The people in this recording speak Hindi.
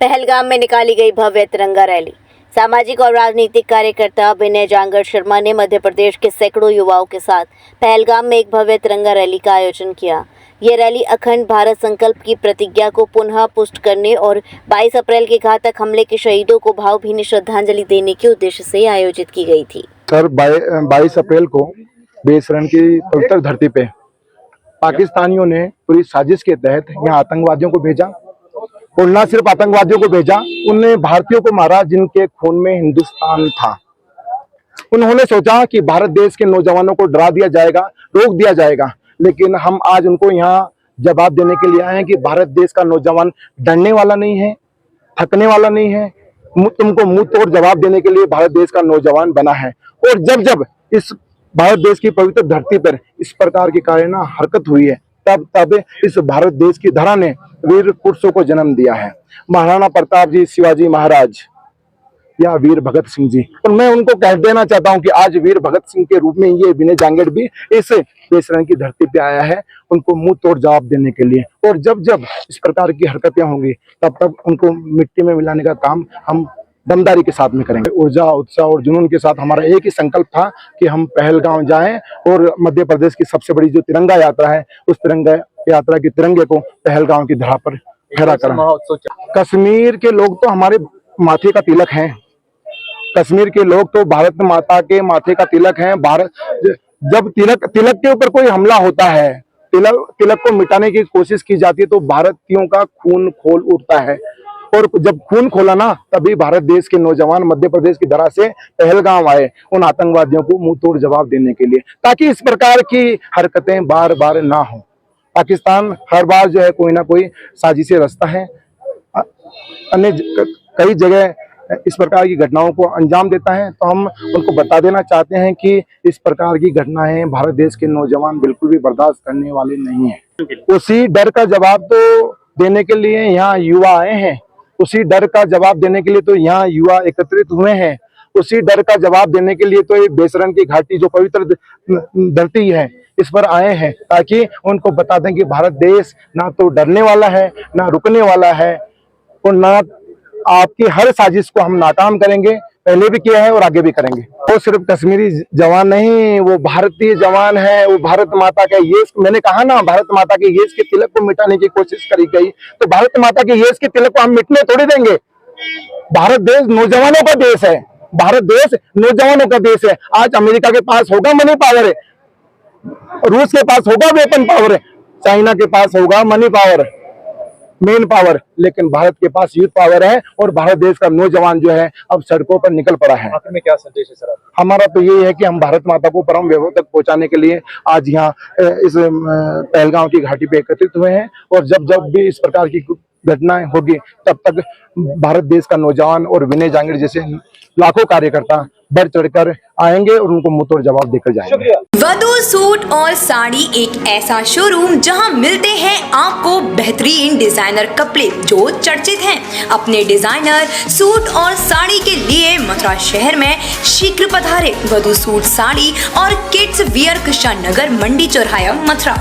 पहलगाम में निकाली गई भव्य तिरंगा रैली। सामाजिक और राजनीतिक कार्यकर्ता विनय जांगड़ शर्मा ने मध्य प्रदेश के सैकड़ों युवाओं के साथ पहलगाम में एक भव्य तिरंगा रैली का आयोजन किया। ये रैली अखंड भारत संकल्प की प्रतिज्ञा को पुनः पुष्ट करने और 22 अप्रैल के घातक हमले के शहीदों को भावभीनी श्रद्धांजलि देने के उद्देश्य से आयोजित की गई थी। सर 22 अप्रैल को बेसरण की पवित्र धरती पे पाकिस्तानियों ने पूरी साजिश के तहत यहाँ आतंकवादियों को भेजा और न सिर्फ आतंकवादियों को भेजा, उन्होंने भारतीयों को मारा जिनके खून में हिंदुस्तान था। उन्होंने सोचा कि भारत देश के नौजवानों को डरा दिया जाएगा, रोक दिया जाएगा, लेकिन हम आज उनको यहाँ जवाब देने के लिए आए हैं कि भारत देश का नौजवान डरने वाला नहीं है, थकने वाला नहीं है। तुमको मुंह तोड़ जवाब देने के लिए भारत देश का नौजवान बना है। और जब जब इस भारत देश की पवित्र धरती पर इस प्रकार की कायना हरकत हुई है, तब तब इस भारत देश की धरा ने वीर पुरुषों को जन्म दिया है। महाराणा प्रताप जी, शिवाजी महाराज या वीर भगत सिंह जी। और मैं उनको कह देना चाहता हूं कि आज वीर भगत सिंह के रूप में ये विनय जांगड़ भी इस बेसरण की धरती पे आया है, उनको मुंह तोड़ जवाब देने के लिए। और जब जब इस प्रकार की हरकतें होंगी, तब तब उनको मिट्टी में मिलाने का काम हम दमदारी के साथ में करेंगे। ऊर्जा, उत्साह और जुनून के साथ हमारा एक ही संकल्प था कि हम पहलगाम जाएं और मध्य प्रदेश की सबसे बड़ी जो तिरंगा यात्रा है, उस तिरंगा यात्रा के तिरंगे को पहलगाम की धरा पर फहरा करें। कश्मीर के लोग तो हमारे माथे का तिलक हैं। कश्मीर के लोग तो भारत माता के माथे का तिलक हैं। भारत जब तिलक के ऊपर कोई हमला होता है, तिलक को मिटाने की कोशिश की जाती है, तो भारतीयों का खून खोल उठता है। और जब खून खोला ना, तभी भारत देश के नौजवान मध्य प्रदेश की धरा से पहलगाम आए उन आतंकवादियों को मुंह तोड़ जवाब देने के लिए, ताकि इस प्रकार की हरकतें बार बार ना हो। पाकिस्तान हर बार जो है कोई ना कोई साजिशें रचता है, अन्य कई जगह इस प्रकार की घटनाओं को अंजाम देता है। तो हम उनको बता देना चाहते हैं कि इस प्रकार की घटनाएं भारत देश के नौजवान बिल्कुल भी बर्दाश्त करने वाले नहीं हैं। उसी डर का जवाब तो देने के लिए यहाँ युवा आए हैं, उसी डर का जवाब देने के लिए तो यहाँ युवा एकत्रित हुए हैं, उसी डर का जवाब देने के लिए तो ये बेसरण की घाटी जो पवित्र धरती है, इस पर आए हैं, ताकि उनको बता दें कि भारत देश ना तो डरने वाला है, ना रुकने वाला है, और ना आपकी हर साजिश को हम नाकाम करेंगे। पहले भी किया है और आगे भी करेंगे। वो सिर्फ कश्मीरी जवान नहीं, वो भारतीय जवान है। वो भारत माता का यश, मैंने कहा ना, भारत माता के यश के तिलक को मिटाने की कोशिश करी गई, तो भारत माता के यश के तिलक को हम मिटने थोड़ी देंगे। भारत देश नौजवानों का देश है, भारत देश नौजवानों का देश है। आज अमेरिका के पास होगा मनी पावर, रूस के पास होगा वेपन पावर, चाइना के पास होगा मनी पावर, मेन पावर, लेकिन भारत के पास यूथ पावर है। और भारत देश का नौजवान जो है अब सड़कों पर निकल पड़ा है। आखिर में क्या संदेश है सर? हमारा तो यही है कि हम भारत माता को परम वैभव तक पहुंचाने के लिए आज यहाँ इस पहलगाम की घाटी पे एकत्रित हुए हैं। और जब जब भी इस प्रकार की घटनाएं होगी, तब तक भारत देश का नौजवान और विनय जांगड़ जैसे लाखों कार्यकर्ता बढ़ चढ़कर आएंगे और उनको मुंह तोड़ जवाब देकर जाएंगे। वधू सूट और साड़ी एक ऐसा शोरूम जहां मिलते हैं आपको बेहतरीन डिजाइनर कपड़े जो चर्चित हैं। अपने डिजाइनर सूट और साड़ी के लिए मथुरा शहर में शीघ्र पधारे। वधू सूट, साड़ी और किड्स वियर, कृष्णा नगर, मंडी चौराहा, मथुरा।